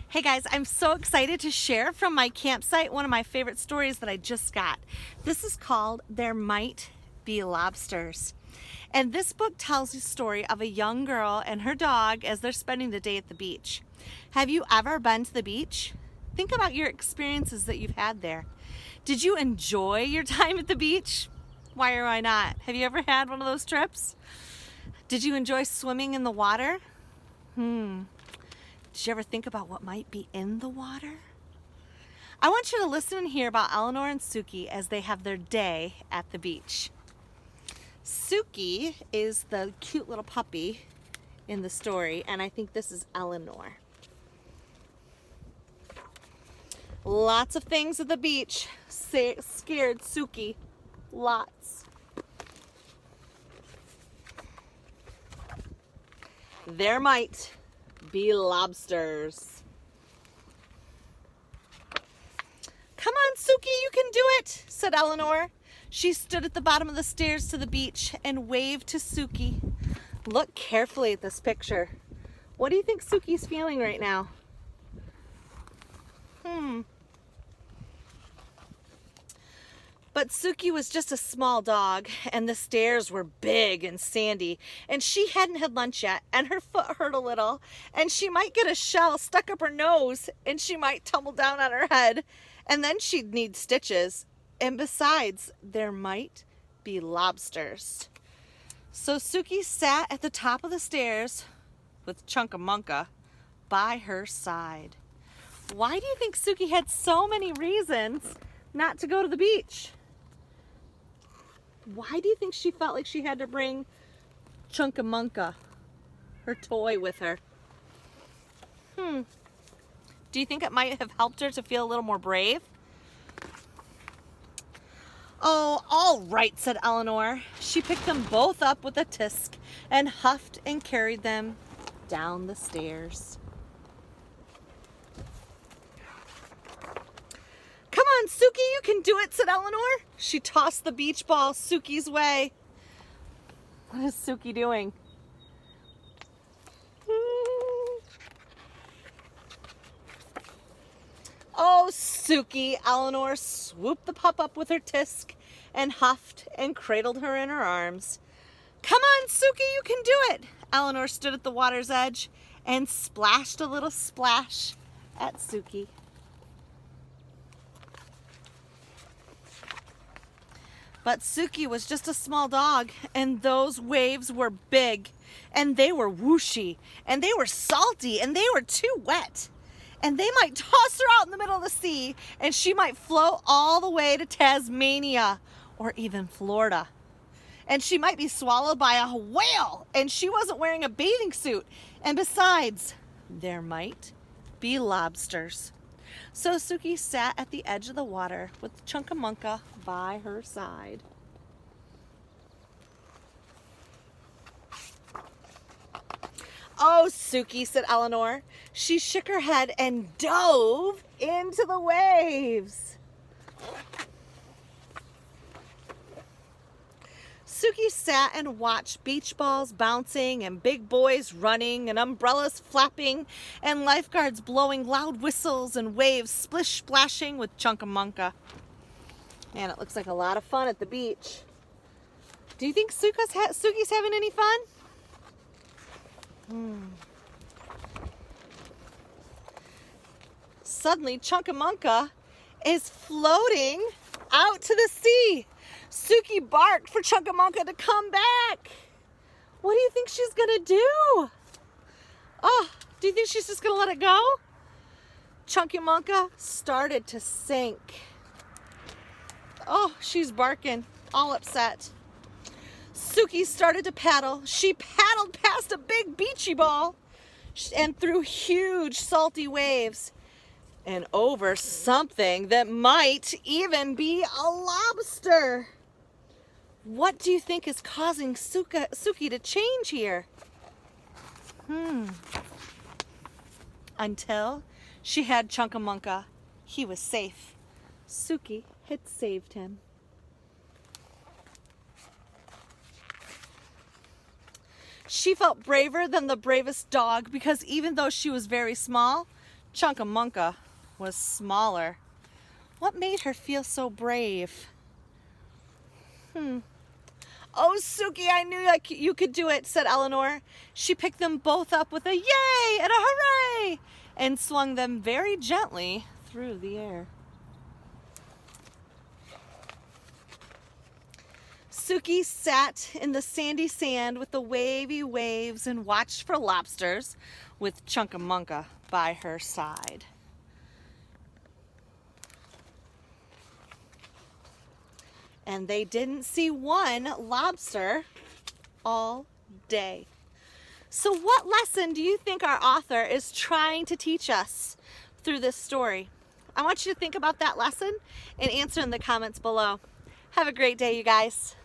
Hey guys, I'm so excited to share from my campsite one of my favorite stories that I just got. This is called There Might Be Lobsters. And this book tells the story of a young girl and her dog as they're spending the day at the beach. Have you ever been to the beach? Think about your experiences that you've had there. Did you enjoy your time at the beach? Why or why not? Have you ever had one of those trips? Did you enjoy swimming in the water? Did you ever think about what might be in the water? I want you to listen and hear about Eleanor and Suki as they have their day at the beach. Suki is the cute little puppy in the story, and I think this is Eleanor. Lots of things at the beach scared Suki. Lots. There might be lobsters. Come on, Suki, you can do it, said Eleanor. She stood at the bottom of the stairs to the beach and waved to Suki. Look carefully at this picture. What do you think Suki's feeling right now? But Suki was just a small dog, and the stairs were big and sandy, and she hadn't had lunch yet, and her foot hurt a little, and she might get a shell stuck up her nose, and she might tumble down on her head, and then she'd need stitches. And besides, there might be lobsters. So Suki sat at the top of the stairs with Chunkamunka by her side. Why do you think Suki had so many reasons not to go to the beach? Why do you think she felt like she had to bring Chunkamunka, her toy, with her? Do you think it might have helped her to feel a little more brave? Oh, all right, said Eleanor. She picked them both up with a tisk and huffed and carried them down the stairs. Come on, Suki, you can do it, said Eleanor. She tossed the beach ball Suki's way. What is Suki doing? Oh, Suki, Eleanor swooped the pup up with her tisk and huffed and cradled her in her arms. Come on, Suki, you can do it. Eleanor stood at the water's edge and splashed a little splash at Suki. But Suki was just a small dog, and those waves were big, and they were whooshy, and they were salty, and they were too wet. And they might toss her out in the middle of the sea, and she might float all the way to Tasmania or even Florida. And she might be swallowed by a whale, and she wasn't wearing a bathing suit. And besides, there might be lobsters. So Suki sat at the edge of the water with Chunkamunka by her side. Oh, Suki, said Eleanor. She shook her head and dove into the waves. Suki sat and watched beach balls bouncing and big boys running and umbrellas flapping and lifeguards blowing loud whistles and waves splish-splashing with Chunkamunka. Man, it looks like a lot of fun at the beach. Do you think Suki's having any fun? Suddenly, Chunkamunka is floating out to the sea. Suki barked for Chunkamunka to come back. What do you think she's gonna do? Oh, do you think she's just gonna let it go? Chunkamunka started to sink. Oh, she's barking, all upset. Suki started to paddle. She paddled past a big beachy ball and through huge salty waves and over something that might even be a lobster. What do you think is causing Suki to change here? Until she had Chunkamunka, he was safe. Suki had saved him. She felt braver than the bravest dog because even though she was very small, Chunkamunka was smaller. What made her feel so brave? Oh, Suki, I knew you could do it, said Eleanor. She picked them both up with a yay and a hooray and swung them very gently through the air. Suki sat in the sandy sand with the wavy waves and watched for lobsters with Chunkamunka by her side. And they didn't see one lobster all day. So what lesson do you think our author is trying to teach us through this story? I want you to think about that lesson and answer in the comments below. Have a great day, you guys.